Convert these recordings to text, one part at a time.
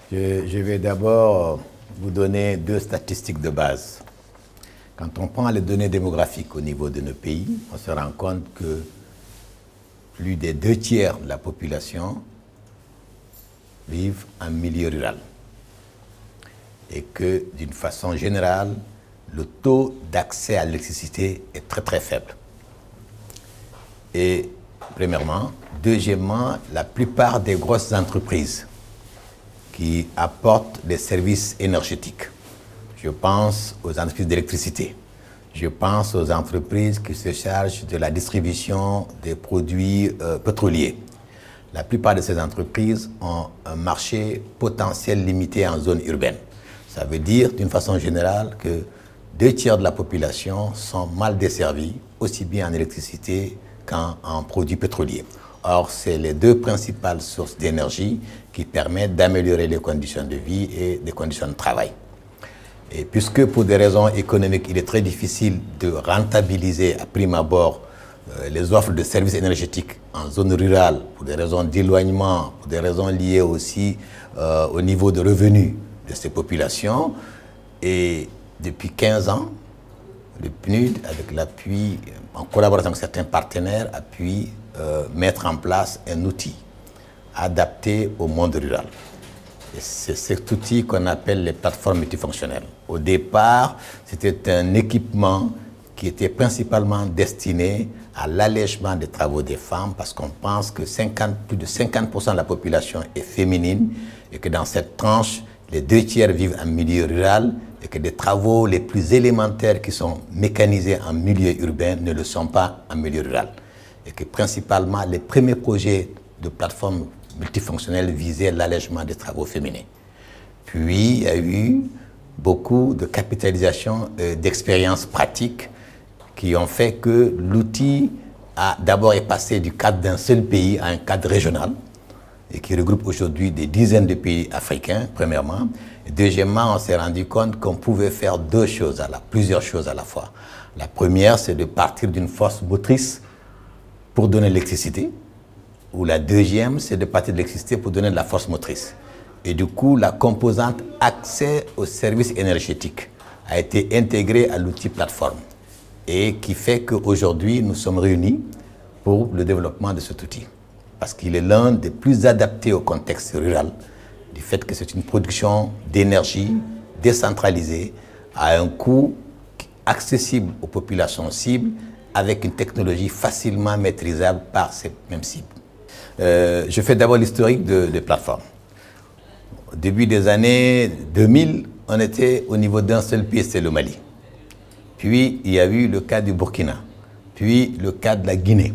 Je vais d'abord vous donner deux statistiques de base. Quand on prend les données démographiques au niveau de nos pays, on se rend compte que plus des 2/3 de la population vivent en milieu rural. Et que, d'une façon générale, le taux d'accès à l'électricité est très très faible. Et premièrement. Deuxièmement, la plupart des grosses entreprises qui apportent des services énergétiques, je pense aux entreprises d'électricité, je pense aux entreprises qui se chargent de la distribution des produits pétroliers. La plupart de ces entreprises ont un marché potentiel limité en zone urbaine. Ça veut dire, d'une façon générale, que 2/3 de la population sont mal desservis, aussi bien en électricité qu'en produits pétroliers. Or, c'est les deux principales sources d'énergie qui permettent d'améliorer les conditions de vie et les conditions de travail. Et puisque pour des raisons économiques, il est très difficile de rentabiliser à prime abord les offres de services énergétiques en zone rurale, pour des raisons d'éloignement, pour des raisons liées aussi au niveau de revenus de ces populations. Et depuis 15 ans, le PNUD, avec l'appui, en collaboration avec certains partenaires, a pu mettre en place un outil adapté au monde rural. C'est cet outil qu'on appelle les plateformes multifonctionnelles. Au départ, c'était un équipement qui était principalement destiné à l'allègement des travaux des femmes, parce qu'on pense que plus de 50% de la population est féminine et que dans cette tranche, les 2/3 vivent en milieu rural et que des travaux les plus élémentaires qui sont mécanisés en milieu urbain ne le sont pas en milieu rural. Et que principalement, les premiers projets de plateformes multifonctionnelles visaient l'allègement des travaux féminins. Puis, il y a eu beaucoup de capitalisation d'expériences pratiques qui ont fait que l'outil a d'abord est passé du cadre d'un seul pays à un cadre régional et qui regroupe aujourd'hui des dizaines de pays africains, premièrement. Et deuxièmement, on s'est rendu compte qu'on pouvait faire plusieurs choses à la fois. La première, c'est de partir d'une force motrice pour donner de l'électricité, ou la deuxième, c'est de partir de l'électricité pour donner de la force motrice. Et du coup, la composante accès aux services énergétiques a été intégrée à l'outil plateforme et qui fait qu'aujourd'hui, nous sommes réunis pour le développement de cet outil. Parce qu'il est l'un des plus adaptés au contexte rural, du fait que c'est une production d'énergie décentralisée à un coût accessible aux populations cibles, avec une technologie facilement maîtrisable par ces mêmes cibles. Je fais d'abord l'historique des plateformes. Au début des années 2000, on était au niveau d'un seul pays, c'est le Mali. Puis, il y a eu le cas du Burkina, puis le cas de la Guinée,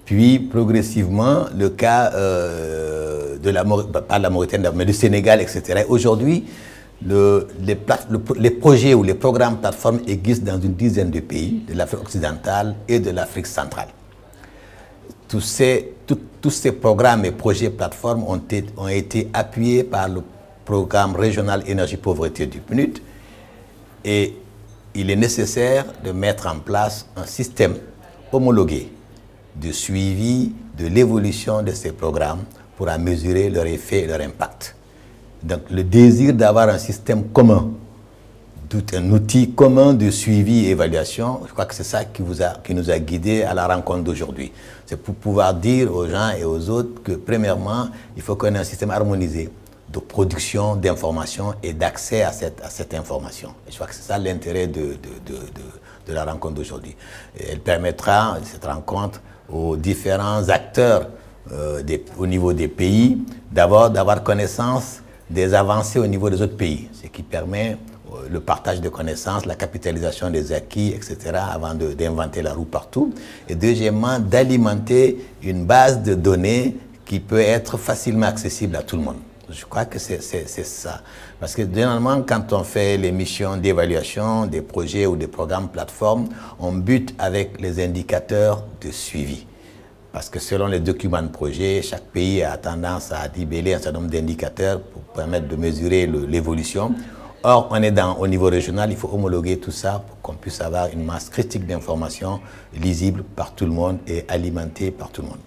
puis progressivement le cas pas de la Mauritanie, mais du Sénégal, etc. Aujourd'hui, les projets ou les programmes plateformes existent dans une dizaine de pays, de l'Afrique occidentale et de l'Afrique centrale. Tous ces programmes et projets plateformes ont été appuyés par le programme régional énergie-pauvreté du PNUD et il est nécessaire de mettre en place un système homologué de suivi de l'évolution de ces programmes pour en mesurer leur effet et leur impact. Donc le désir d'avoir un système commun, un outil commun de suivi et évaluation, je crois que c'est ça qui nous a guidés à la rencontre d'aujourd'hui. C'est pour pouvoir dire aux gens et aux autres que premièrement, il faut qu'on ait un système harmonisé de production d'informations et d'accès à cette information. Et je crois que c'est ça l'intérêt de la rencontre d'aujourd'hui. Elle permettra, cette rencontre, aux différents acteurs au niveau des pays, d'abord d'avoir connaissance des avancées au niveau des autres pays, ce qui permet le partage de connaissances, la capitalisation des acquis, etc., avant d'inventer la roue partout. Et deuxièmement, d'alimenter une base de données qui peut être facilement accessible à tout le monde. Je crois que c'est ça. Parce que généralement, quand on fait les missions d'évaluation des projets ou des programmes plateformes, on bute avec les indicateurs de suivi. Parce que selon les documents de projet, chaque pays a tendance à libeller un certain nombre d'indicateurs pour permettre de mesurer l'évolution. Or, on est au niveau régional, il faut homologuer tout ça pour qu'on puisse avoir une masse critique d'informations lisible par tout le monde et alimentée par tout le monde.